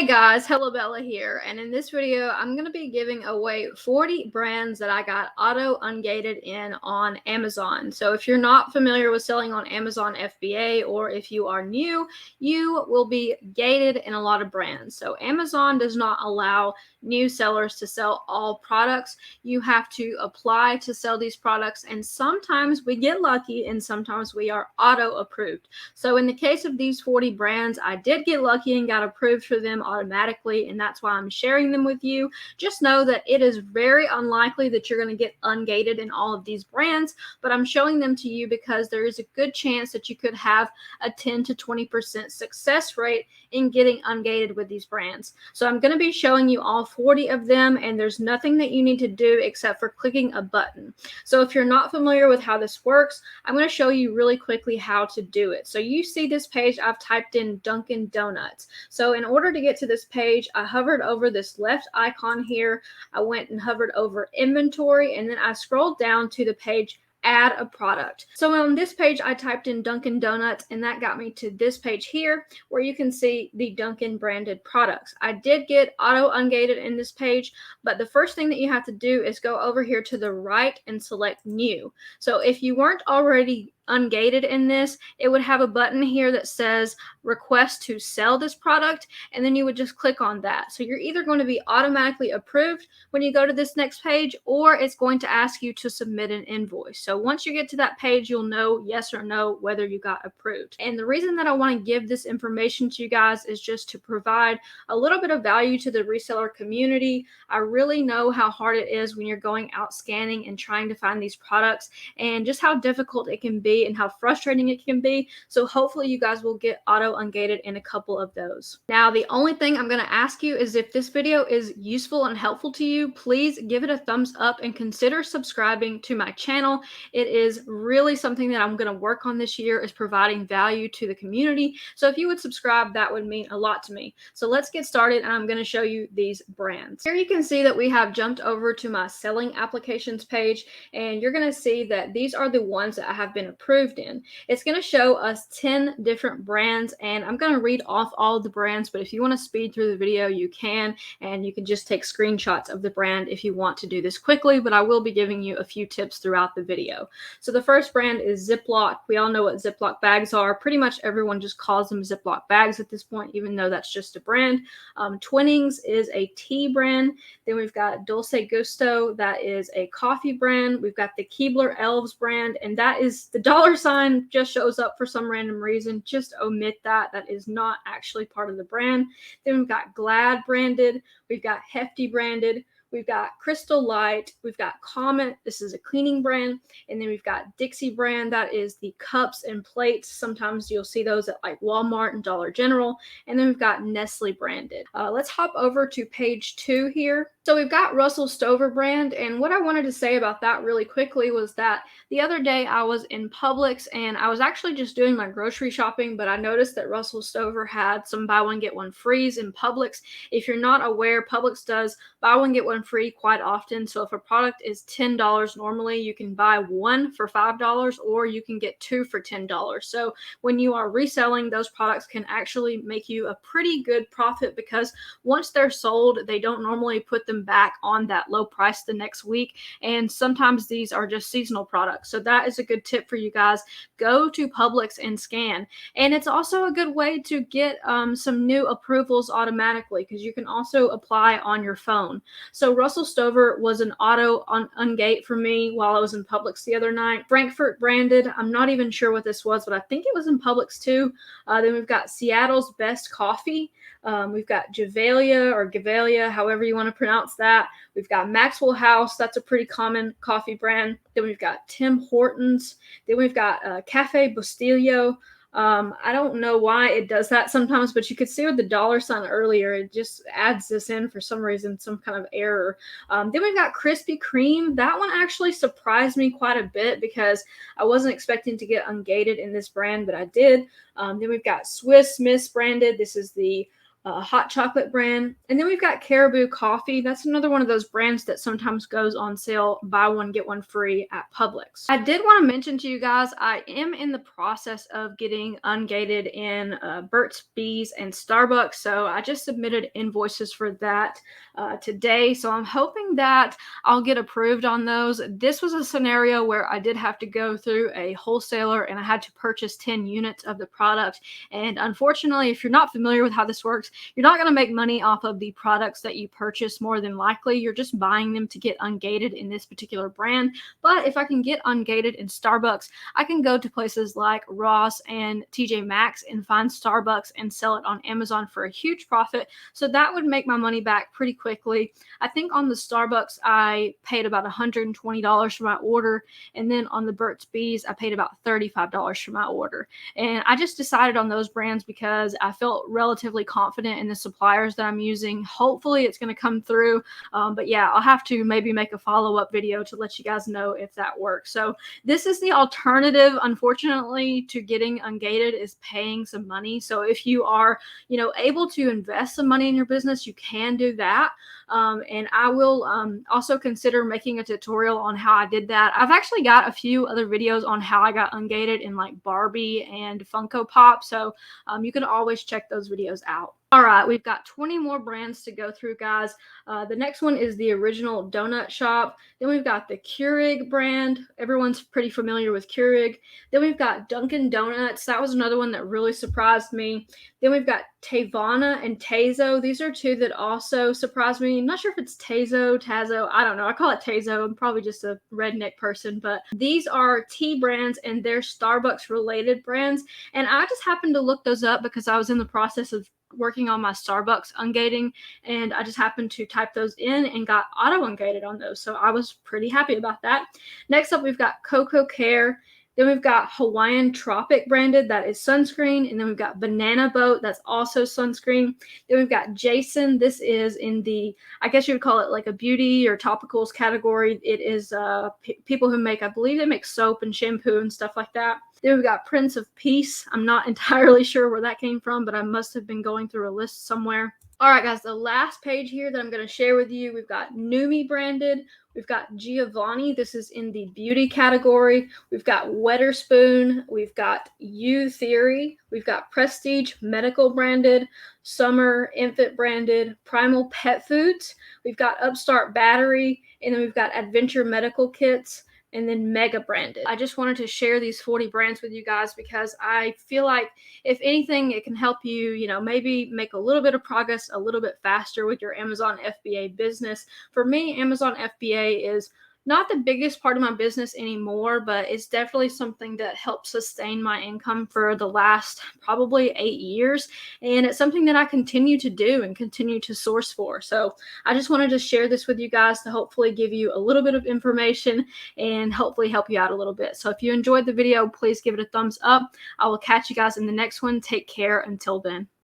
Hey guys, Hello Bella here, and in this video I'm going to be giving away 40 brands that I got auto ungated in on Amazon. So if you're not familiar with selling on Amazon FBA, or if you are new, you will be gated in a lot of brands. So Amazon does not allow new sellers to sell all products. You have to apply to sell these products, and sometimes we get lucky and sometimes we are auto approved. So in the case of these 40 brands, I did get lucky and got approved for them automatically, and that's why I'm sharing them with you. Just know that it is very unlikely that you're going to get ungated in all of these brands, but I'm showing them to you because there is a good chance that you could have a 10 to 20% success rate in getting ungated with these brands. So I'm going to be showing you all 40 of them, and there's nothing that you need to do except for clicking a button. So if you're not familiar with how this works, I'm going to show you really quickly how to do it. So you see this page, I've typed in Dunkin' Donuts. So in order to get to this page, I hovered over this left icon here. I went and hovered over inventory, and then I scrolled down to the page add a product. So on this page, I typed in Dunkin' Donuts, and that got me to this page here where you can see the Dunkin' branded products. I did get auto ungated in this page, but the first thing that you have to do is go over here to the right and select new. So if you weren't already ungated in this, it would have a button here that says request to sell this product, and then you would just click on that. So you're either going to be automatically approved when you go to this next page, or it's going to ask you to submit an invoice. So once you get to that page, you'll know yes or no whether you got approved. And the reason that I want to give this information to you guys is just to provide a little bit of value to the reseller community. I really know how hard it is when you're going out scanning and trying to find these products, and just how difficult it can be and how frustrating it can be. So hopefully you guys will get auto ungated in a couple of those. Now, the only thing I'm going to ask you is, if this video is useful and helpful to you, please give it a thumbs up and consider subscribing to my channel. It is really something that I'm going to work on this year, is providing value to the community. So if you would subscribe, that would mean a lot to me. So let's get started, and I'm going to show you these brands. Here you can see that we have jumped over to my selling applications page, and you're going to see that these are the ones that I have been approved in. It's going to show us 10 different brands, and I'm going to read off all of the brands, but if you want to speed through the video, you can, and you can just take screenshots of the brand if you want to do this quickly, but I will be giving you a few tips throughout the video. So the first brand is Ziploc. We all know what Ziploc bags are. Pretty much everyone just calls them Ziploc bags at this point, even though that's just a brand. Twinings is a tea brand. Then we've got Dulce Gusto. That is a coffee brand. We've got the Keebler Elves brand, and that is the dollar sign just shows up for some random reason. Just omit that. That is not actually part of the brand. Then we've got Glad branded. We've got Hefty branded. We've got Crystal Light. We've got Comet. This is a cleaning brand. And then we've got Dixie brand. That is the cups and plates. Sometimes you'll see those at like Walmart and Dollar General. And then we've got Nestle branded. Let's hop over to page 2 here. So we've got Russell Stover brand. And what I wanted to say about that really quickly was that the other day I was in Publix, and I was actually just doing my grocery shopping, but I noticed that Russell Stover had some buy one get one frees in Publix. If you're not aware, Publix does buy one get one free quite often. So if a product is $10 normally, you can buy one for $5, or you can get two for $10. So when you are reselling, those products can actually make you a pretty good profit, because once they're sold, they don't normally put them back on that low price the next week. And sometimes these are just seasonal products. So that is a good tip for you guys. Go to Publix and scan. And it's also a good way to get some new approvals automatically, because you can also apply on your phone. So Russell Stover was an auto ungate for me while I was in Publix the other night. Frankfurt branded. I'm not even sure what this was, but I think it was in Publix too. Then we've got Seattle's Best Coffee. We've got Gevalia or Gevalia, however you want to pronounce that. We've got Maxwell House. That's a pretty common coffee brand. Then we've got Tim Hortons. Then we've got Cafe Bustillo. I don't know why it does that sometimes, but you could see with the dollar sign earlier, it just adds this in for some reason, some kind of error. Then we've got Krispy Kreme. That one actually surprised me quite a bit, because I wasn't expecting to get ungated in this brand, but I did. Then we've got Swiss Miss branded. This is the hot chocolate brand. And then we've got Caribou Coffee. That's another one of those brands that sometimes goes on sale, buy one, get one free at Publix. I did want to mention to you guys, I am in the process of getting Ungated in Burt's Bees and Starbucks. So I just submitted invoices for that today. So I'm hoping that I'll get approved on those. This was a scenario where I did have to go through a wholesaler and I had to purchase 10 units of the product. And unfortunately, if you're not familiar with how this works, you're not going to make money off of the products that you purchase. More than likely, you're just buying them to get Ungated in this particular brand. But if I can get Ungated in Starbucks, I can go to places like Ross and TJ Maxx and find Starbucks and sell it on Amazon for a huge profit. So that would make my money back pretty quickly. I think on the Starbucks, I paid about $120 for my order. And then on the Burt's Bees, I paid about $35 for my order. And I just decided on those brands because I felt relatively confident in the suppliers that I'm using. Hopefully it's going to come through. But yeah, I'll have to maybe make a follow-up video to let you guys know if that works. So this is the alternative, unfortunately, to getting Ungated, is paying some money. So if you are, able to invest some money in your business, you can do that. And I will also consider making a tutorial on how I did that. I've actually got a few other videos on how I got Ungated in like Barbie and Funko Pop. So you can always check those videos out. All right, we've got 20 more brands to go through, guys. The next one is the Original Donut Shop. Then we've got the Keurig brand. Everyone's pretty familiar with Keurig. Then we've got Dunkin' Donuts. That was another one that really surprised me. Then we've got Tavana and Tazo. These are two that also surprised me. I'm not sure if it's Tazo. I don't know. I call it Tazo. I'm probably just a redneck person, but these are tea brands and they're Starbucks related brands. And I just happened to look those up because I was in the process of working on my Starbucks ungating, and I just happened to type those in and got auto ungated on those. So I was pretty happy about that. Next up, we've got Cocoa Care. Then we've got Hawaiian Tropic branded, that is sunscreen. And then we've got Banana Boat, that's also sunscreen. Then we've got Jason. This is in the, I guess you would call it like a beauty or topicals category. It is people who make, I believe they make soap and shampoo and stuff like that. Then we've got Prince of Peace. I'm not entirely sure where that came from, but I must have been going through a list somewhere. All right, guys, the last page here that I'm going to share with you, we've got Numi branded. We've got Giovanni. This is in the beauty category. We've got Weatherspoon. We've got U Theory. We've got Prestige Medical branded, Summer Infant branded, Primal Pet Foods. We've got Upstart Battery, and then we've got Adventure Medical Kits, and then Mega branded. I just wanted to share these 40 brands with you guys because I feel like if anything, it can help you, maybe make a little bit of progress a little bit faster with your Amazon FBA business. For me, Amazon FBA is not the biggest part of my business anymore, but it's definitely something that helps sustain my income for the last probably 8 years. And it's something that I continue to do and continue to source for. So I just wanted to share this with you guys to hopefully give you a little bit of information and hopefully help you out a little bit. So if you enjoyed the video, please give it a thumbs up. I will catch you guys in the next one. Take care until then.